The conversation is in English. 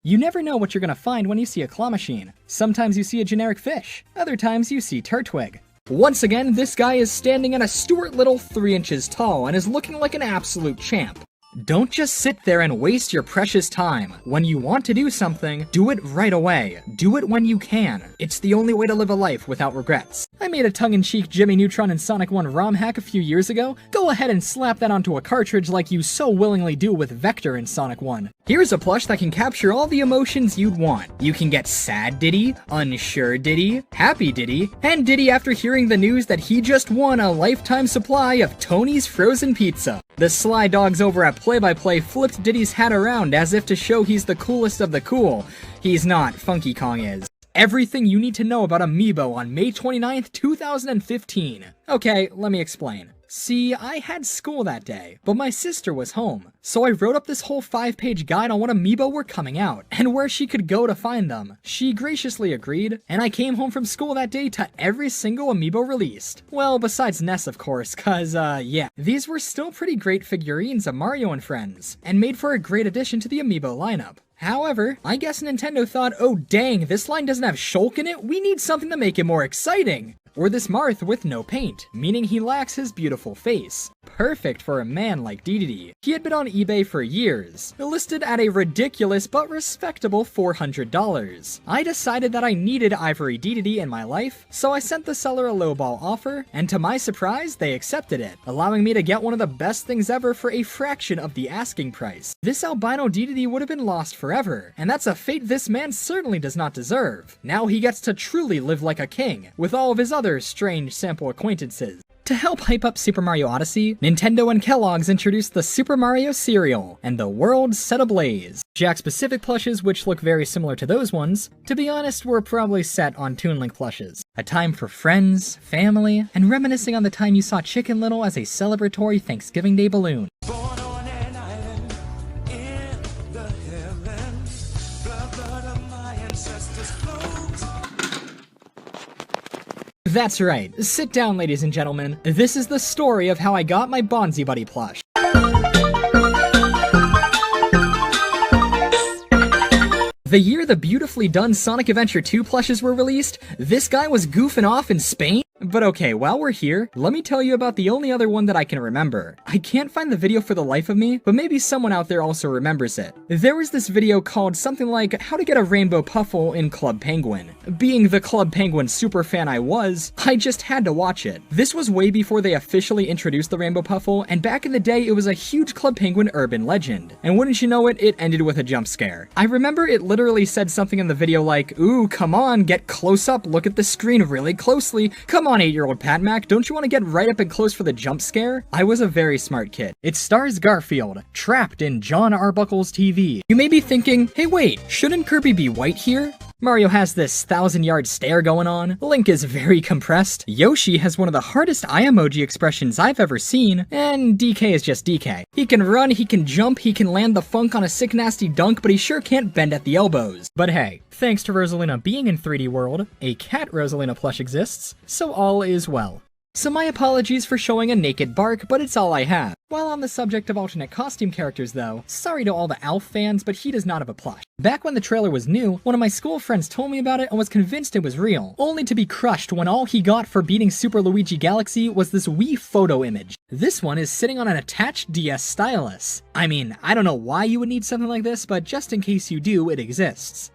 You never know what you're gonna find when you see a claw machine. Sometimes you see a generic fish, other times you see Turtwig. Once again, this guy is standing at a Stuart Little 3 inches tall and is looking like an absolute champ. Don't just sit there and waste your precious time. When you want to do something, do it right away. Do it when you can. It's the only way to live a life without regrets. I made a tongue-in-cheek Jimmy Neutron and Sonic 1 ROM hack a few years ago. Go ahead and slap that onto a cartridge like you so willingly do with Vector in Sonic 1. Here's a plush that can capture all the emotions you'd want. You can get sad Diddy, unsure Diddy, happy Diddy, and Diddy after hearing the news that he just won a lifetime supply of Tony's frozen pizza. The sly dogs over at Play by Play flipped Diddy's hat around as if to show he's the coolest of the cool. He's not, Funky Kong is. Everything you need to know about Amiibo on May 29th, 2015. Okay, let me explain. See, I had school that day, but my sister was home, so I wrote up this whole 5-page guide on what Amiibo were coming out, and where she could go to find them. She graciously agreed, and I came home from school that day to every single Amiibo released. Well, besides Ness, of course, cause, yeah. These were still pretty great figurines of Mario and friends, and made for a great addition to the Amiibo lineup. However, I guess Nintendo thought, oh dang, this line doesn't have Shulk in it, we need something to make it more exciting. Or this Marth with no paint, meaning he lacks his beautiful face. Perfect for a man like Dedede. He had been on eBay for years, listed at a ridiculous but respectable $400. I decided that I needed Ivory Dedede in my life, so I sent the seller a lowball offer, and to my surprise, they accepted it, allowing me to get one of the best things ever for a fraction of the asking price. This albino Dedede would have been lost forever, and that's a fate this man certainly does not deserve. Now he gets to truly live like a king, with all of his other strange sample acquaintances. To help hype up Super Mario Odyssey, Nintendo and Kellogg's introduced the Super Mario cereal, and the world set ablaze. Jack-specific plushes, which look very similar to those ones, to be honest, were probably set on Toon Link plushes. A time for friends, family, and reminiscing on the time you saw Chicken Little as a celebratory Thanksgiving Day balloon. That's right. Sit down, ladies and gentlemen. This is the story of how I got my Bonzi Buddy plush. The year the beautifully done Sonic Adventure 2 plushes were released, this guy was goofing off in Spain? But okay, while we're here, let me tell you about the only other one that I can remember. I can't find the video for the life of me, but maybe someone out there also remembers it. There was this video called something like How to Get a Rainbow Puffle in Club Penguin. Being the Club Penguin superfan I was, I just had to watch it. This was way before they officially introduced the Rainbow Puffle, and back in the day it was a huge Club Penguin urban legend. And wouldn't you know it, it ended with a jump scare. I remember it literally said something in the video like, ooh, come on, get close up, look at the screen really closely. Come on, 8-year-old PatMac, don't you want to get right up and close for the jump scare? I was a very smart kid. It stars Garfield, trapped in John Arbuckle's TV. You may be thinking, hey wait, shouldn't Kirby be white here? Mario has this 1,000-yard stare going on, Link is very compressed, Yoshi has one of the hardest eye emoji expressions I've ever seen, and DK is just DK. He can run, he can jump, he can land the funk on a sick nasty dunk, but he sure can't bend at the elbows. But hey, thanks to Rosalina being in 3D World, a cat Rosalina plush exists, so all is well. So my apologies for showing a naked Bark, but it's all I have. While on the subject of alternate costume characters though, sorry to all the Alf fans, but he does not have a plush. Back when the trailer was new, one of my school friends told me about it and was convinced it was real, only to be crushed when all he got for beating Super Luigi Galaxy was this Wii photo image. This one is sitting on an attached DS stylus. I mean, I don't know why you would need something like this, but just in case you do, it exists.